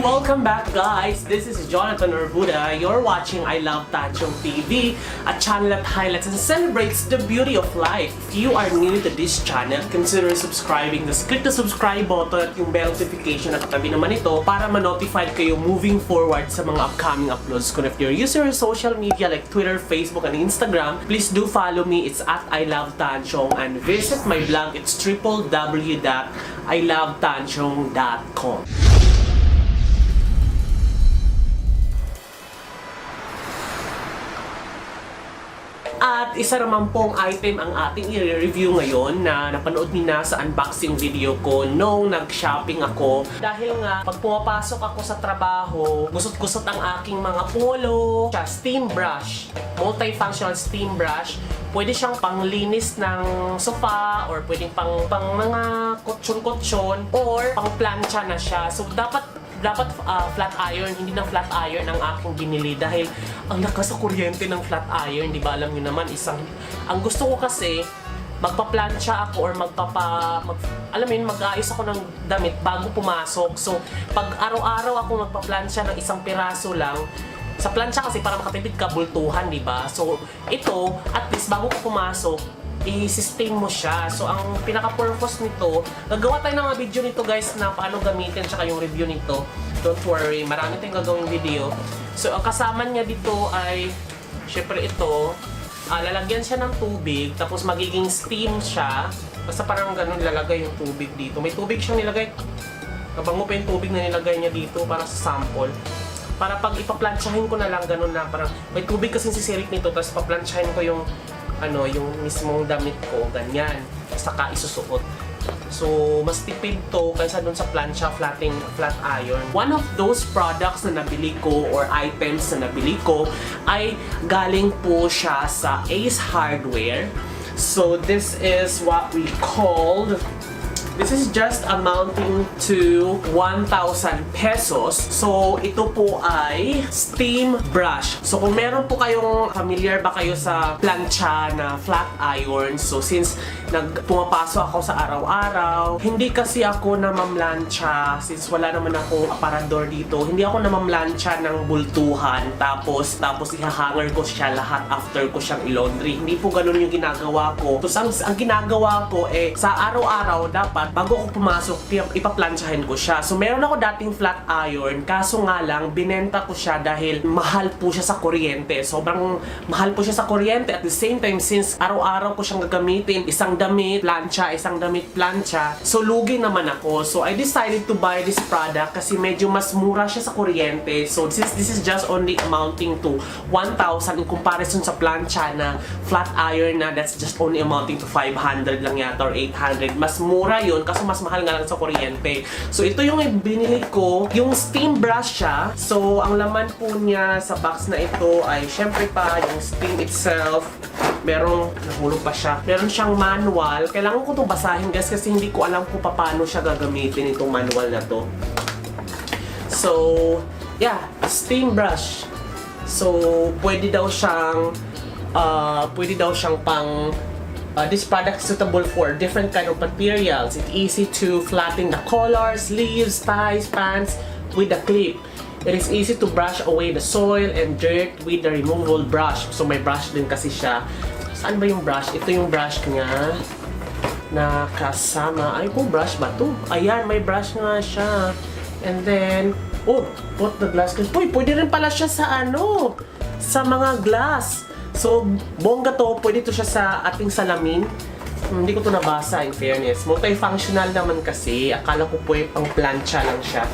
Welcome back, guys! This is Jonathan Orbuda. You're watching I Love Tanchong TV, a channel that highlights and celebrates the beauty of life. If you are new to this channel, consider subscribing. Just click the subscribe button at yung bell notification at katabi naman ito para ma-notify kayo moving forward sa mga upcoming uploads ko. If you're a user of social media like Twitter, Facebook, and Instagram, please do follow me. It's at I Love Tanchong, and visit my blog. It's www.ilovetanchong.com. At isa naman pong item ang ating i-review ngayon na napanood niyo na sa unboxing video ko nung nag-shopping ako. Dahil nga, pag pumapasok ako sa trabaho, gusot-gusot ang aking mga polo. Steam brush, multifunctional steam brush. Pwede siyang panglinis ng sofa or pwedeng pang mga kutsyon-kutsyon or pang plancha na siya. So dapat flat iron, hindi na flat iron ang aking binili dahil ang lakas sa kuryente ng flat iron, di ba? Alam niyo naman, ang gusto ko kasi magpa-plancha ako or alam mo yun, mag-aayos ako ng damit bago pumasok. So pag araw-araw ako magpa-plancha ng isang piraso lang, sa plancha kasi para makatipid ka bultuhan, di ba? So ito, at least bago ko pumasok, i-sustain mo siya. So, ang pinaka-purpose nito, gagawa tayo ng mga video nito, guys, na paano gamitin, tsaka yung review nito. Don't worry, marami tayong gagawing video. So, ang kasama niya dito ay, syempre ito, lalagyan siya ng tubig, tapos magiging steam siya. Basta parang ganun lalagay yung tubig dito. May tubig siyang nilagay. Kabango pa yung tubig na nilagay niya dito para sa sample. Para pag ipa-planchahin ko na lang, ganun na. Parang may tubig kasi sisirik nito, tapos pa-planchahin ko yung yung mismong damit ko, ganyan. Saka isusuot. So, mas tipid to kaysa dun sa plancha flat iron. One of those products na nabili ko or items na nabili ko ay galing po siya sa Ace Hardware. So, this is what we called, this is just amounting to 1,000 pesos. So, ito po ay steam brush. So, kung meron po kayong familiar ba kayo sa plancha na flat iron, so since pumapasok ako sa araw-araw, hindi kasi ako namamlancha, since wala naman akong aparador dito, hindi ako namamlancha ng bultuhan, tapos ihahanger ko siya lahat after ko siyang i-laundry. Hindi po ganun yung ginagawa ko. Tapos ang ginagawa ko sa araw-araw dapat bago ako pumasok, ipaplansyahin ko siya. So, meron ako dating flat iron, kaso nga lang, binenta ko siya dahil mahal po siya sa kuryente. Sobrang mahal po siya sa kuryente. At the same time, since araw-araw ko siyang gagamitin, isang damit, plancha. So, lugi naman ako. So, I decided to buy this product kasi medyo mas mura siya sa kuryente. So, since this is just only amounting to 1,000 in comparison sa plancha na flat iron na that's just only amounting to 500 lang yata or 800. Mas mura yun kasi mas mahal nga lang sa kuryente. So, ito yung binili ko. Yung steam brush siya. So, ang laman po niya sa box na ito ay syempre pa yung steam itself. Nahulog pa siya. Meron siyang manual. Kailangan ko itong basahin, guys, kasi hindi ko alam kung paano siya gagamitin itong manual na to. So, yeah, steam brush. So, pwede daw siyang this product is suitable for different kind of materials. It's easy to flatten the collars, sleeves, ties, pants with a clip. It is easy to brush away the soil and dirt with the removable brush. So may brush din kasi siya. Saan ba yung brush? Ito yung brush niya na kasama. Ay, kung brush ba to? Ayan, may brush nga siya. And then, put the glass. Uy, pwede rin pala siya sa sa mga glass. So, bongga to, pwede to siya sa ating salamin. Hindi ko to nabasa, in fairness. Multifunctional naman kasi. Akala ko po pang plancha lang siya.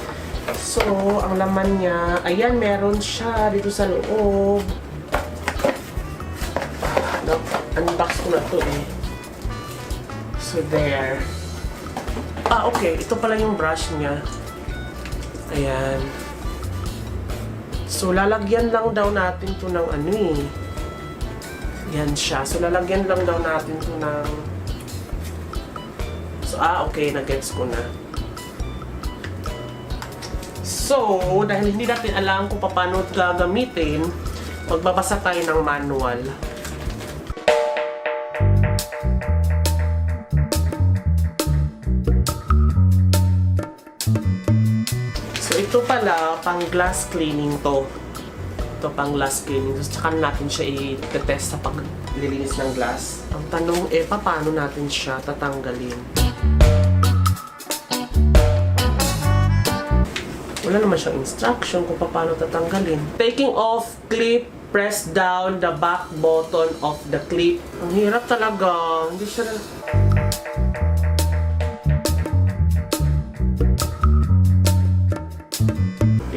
So, ang laman niya, ayan, meron siya dito sa loob. Unbox ko na to So, there. Okay. Ito pala yung brush niya. Ayan. So, lalagyan lang daw natin to ng yan siya. So, lalagyan lang daw natin ito ng... So, okay. Nag-gets ko na. So, dahil hindi natin alam kung paano ito gagamitin, magbabasa tayo ng manual. So, ito pala, pang glass cleaning to. Ito pang glass cleaning. So, tsaka natin siya i-test sa paglilinis ng glass. Ang tanong, paano natin siya tatanggalin? Wala naman siyang instruction kung paano tatanggalin. Taking off clip, press down the back button of the clip. Ang hirap talaga. Hindi siya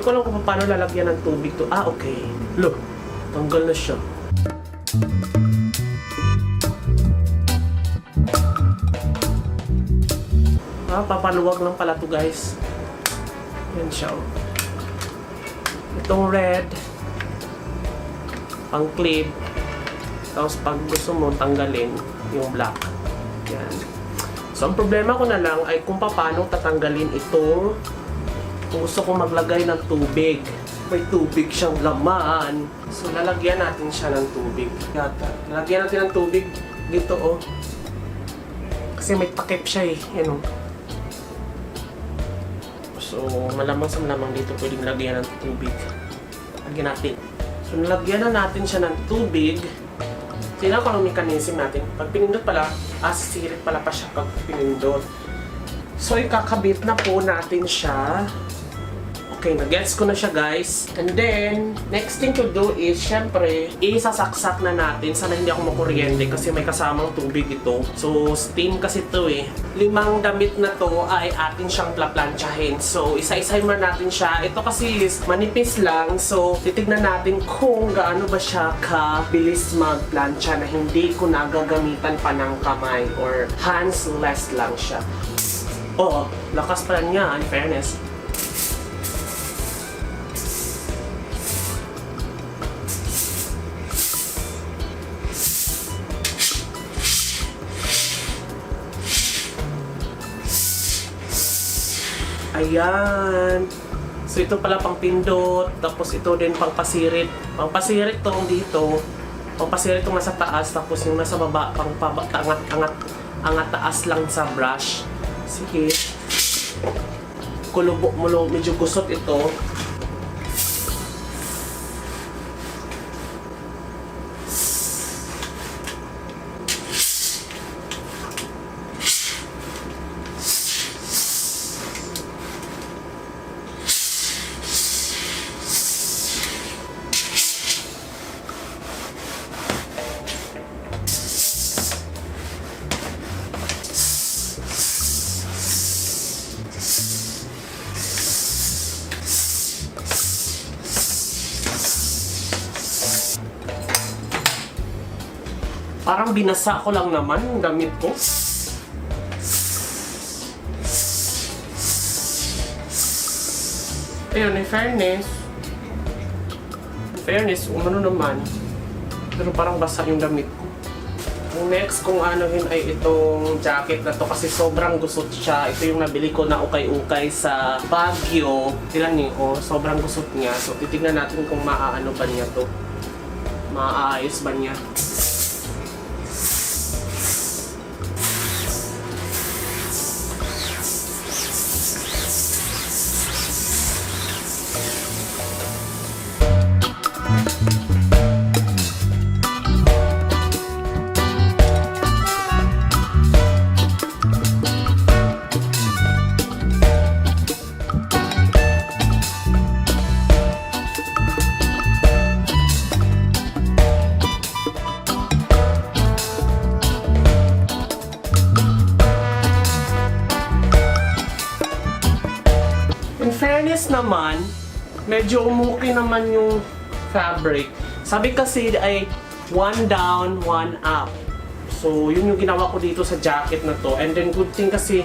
Hindi ko alam kung paano lalagyan ng tubig to. Okay. Look, tanggal na siya. Papaluwag lang pala to, guys. Yan siya. Itong red, pang clip. Tapos pag gusto mo tanggalin yung black. Yan. So, ang problema ko na lang ay kung paano tatanggalin itong kung gusto ko maglagay ng tubig. May tubig siyang laman. So, lalagyan natin siya ng tubig. Yata. Lalagyan natin ng tubig dito, oh. Kasi may takip siya, Yan, oh. So, malamang sa malamang dito pwedeng lagyan ng tubig. Lagyan natin. So, nalagyan na natin siya ng tubig. Tingnan ko ang mechanism natin. Pag pinindot pala, sisirit pala pa siya pag pinindot. So, ikakabit na po natin siya. Okay, nag-gets ko na siya, guys. And then, next thing to do is, syempre, isasaksak na natin. Sana hindi ako makuryente kasi may kasamang tubig ito. So, steam kasi ito 5 damit na to ay atin siyang plaplansyahin. So, isa-isay mo natin siya. Ito kasi is manipis lang. So, titignan natin kung gaano ba siya kabilis magplansya na hindi ko nagagamitan pa ng kamay or hands-less lang siya. Oo, lakas pala niya, in fairness. Ayan. So, ito pala pang pindot. Tapos, ito din pang pasirit. Pang pasirit tong dito. Pang pasirit tong nasa taas. Tapos, yung nasa baba, pang angat taas lang sa brush. Sige. Kulubok mo lo. Medyo gusot ito. Parang binasa ko lang naman yung damit ko. Ayun, in fairness, umano naman. Pero parang basa yung damit ko. Ang next kung anuhin ay itong jacket na to kasi sobrang gusot siya. Ito yung nabili ko na ukay-ukay sa Baguio. Tilan niyo, sobrang gusot niya. So titignan natin kung maaano ba niya to. Maaayos ba niya. Fairness naman, medyo umuki naman yung fabric. Sabi kasi ay one down, one up. So, yun yung ginawa ko dito sa jacket na to. And then, good thing kasi,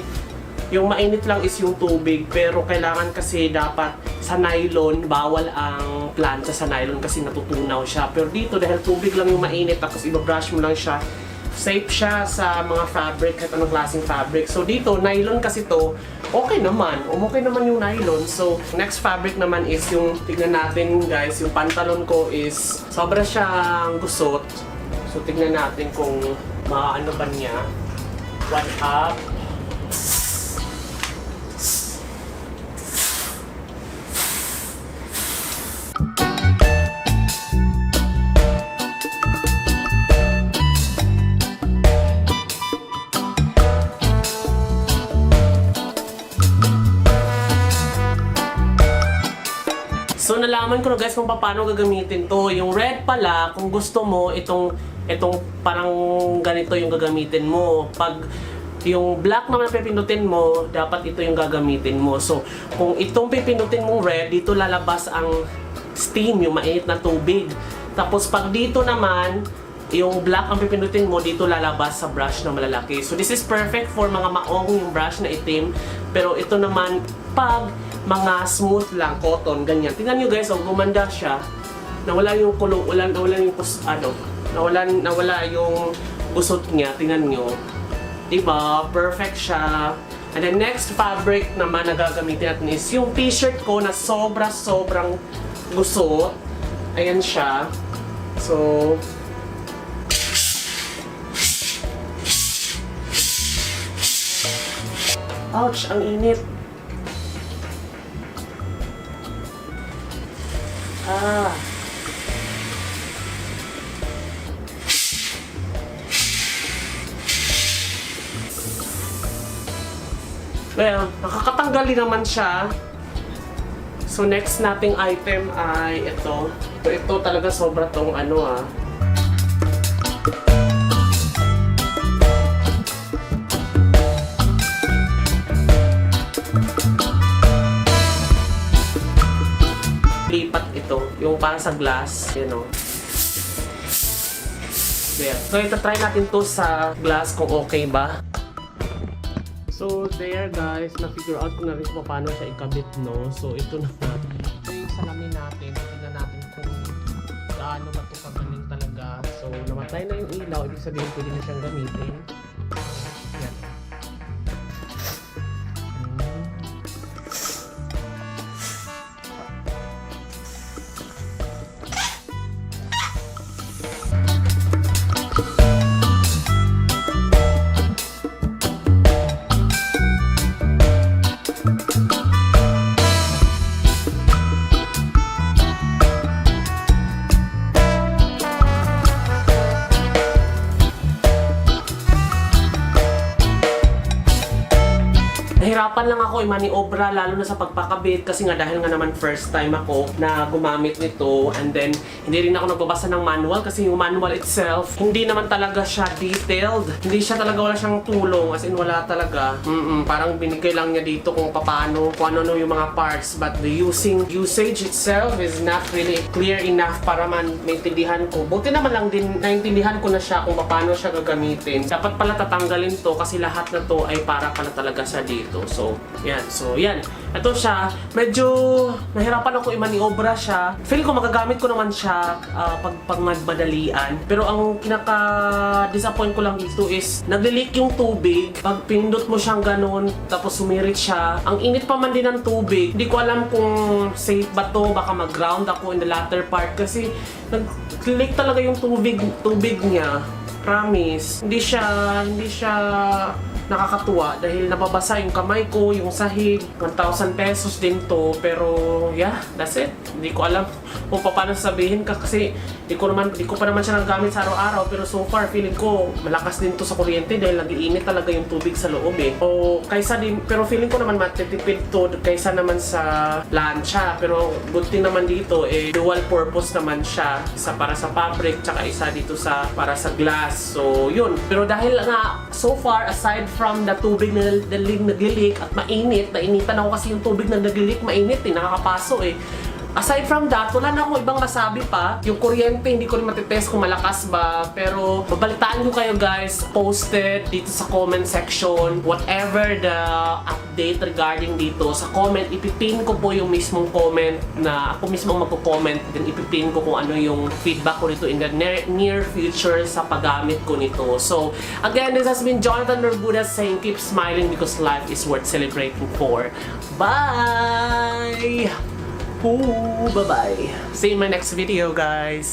yung mainit lang is yung tubig. Pero kailangan kasi dapat sa nylon, bawal ang plancha sa nylon kasi natutunaw siya. Pero dito, dahil tubig lang yung mainit, tapos ibabrush mo lang siya, safe siya sa mga fabric, kahit anong klaseng fabric. So dito, nylon kasi to, okay naman. Okay naman yung nylon. So, next fabric naman is yung, tignan natin guys, yung pantalon ko is, sobra siyang gusot. So, tignan natin kung maano ba niya. One up. So nalaman ko na guys kung paano gagamitin to. Yung red pala, kung gusto mo, itong parang ganito yung gagamitin mo. Pag yung black naman pipindutin mo, dapat ito yung gagamitin mo. So, kung itong pipindutin mong red, dito lalabas ang steam, yung mainit na tubig. Tapos pag dito naman, yung black ang pipindutin mo, dito lalabas sa brush na malalaki. So, this is perfect for mga maong yung brush na itim. Pero ito naman, pag mga smooth lang, cotton, ganyan. Tingnan nyo guys, gumanda siya. Nawala yung kulong, nawala yung gusot niya. Tingnan nyo. Diba? Perfect siya. And then next fabric naman na gagamitin natin is yung t-shirt ko na sobrang gusot. Ayan siya. So, ouch! Ang init. Well, nakakatanggal din naman siya. So, next nating item ay ito. Ito talaga sobra tong lipat ito. Yung para sa glass. Yan o. There. So, ito-try natin to sa glass kung okay ba. So, there guys, na-figure out ko na rin kung paano siya ikabit, no? So, ito na. Ito yung salamin natin. Tignan natin kung gaano ba ito kagaling talaga. So, namatay na yung ilaw. Ibig sabihin, pwede na siyang gamitin. Yan. Nahirapan lang ako i-maniobra lalo na sa pagpakabit kasi nga dahil nga naman first time ako na gumamit nito, and then hindi rin ako nagbabasa ng manual kasi yung manual itself hindi naman talaga siya detailed. Hindi siya talaga, wala siyang tulong, as in wala talaga. Parang binigay lang niya dito kung paano, kung ano yung mga parts, but the usage itself is not really clear enough para man maintindihan ko. Buti naman lang din naintindihan ko na siya kung paano siya gagamitin. Dapat pala tatanggalin to kasi lahat na to ay para pala talaga sa dito. So, yan. So, yan. Ito siya. Medyo nahirapan ako i-maniobra siya. Feel ko magagamit ko naman siya pag madalian. Pero ang kinaka-disappoint ko lang dito is nagli-leak yung tubig. Pag pindot mo siyang ganun, tapos sumirit siya. Ang init pa man din ng tubig. Hindi ko alam kung safe ba to. Baka mag-ground ako in the latter part. Kasi nag-leak talaga yung tubig niya. Promise. Hindi siya nakakatuwa dahil nababasa yung kamay ko, yung sahig. 1,000 pesos din to, pero yeah, that's it. Hindi ko alam kung paano sabihin kasi hindi ko pa naman siya nagagamit sa araw-araw, pero so far feeling ko malakas din to sa kuryente dahil nag-iinit talaga yung tubig sa loob eh. O pero feeling ko naman matitipid to kaysa naman sa plancha, pero good thing naman dito dual purpose naman siya, isa para sa fabric tsaka isa dito para sa glass. So yun, pero dahil nga so far aside from the tubig na nag-leak at nainitan ako kasi yung tubig na nag-leak mainit nakakapaso Aside from that, wala na akong ibang masabi pa. Yung kuryente, hindi ko rin matitest kung malakas ba. Pero, babalitaan ko kayo guys, posted dito sa comment section. Whatever the update regarding dito, sa comment, ipipin ko po yung mismong comment na ako mismo magko-comment. Then, ipipin ko kung ano yung feedback ko nito in the near future sa paggamit ko nito. So, again, this has been Jonathan Norbuda saying, keep smiling because life is worth celebrating for. Bye! Bye-bye. See you in my next video, guys.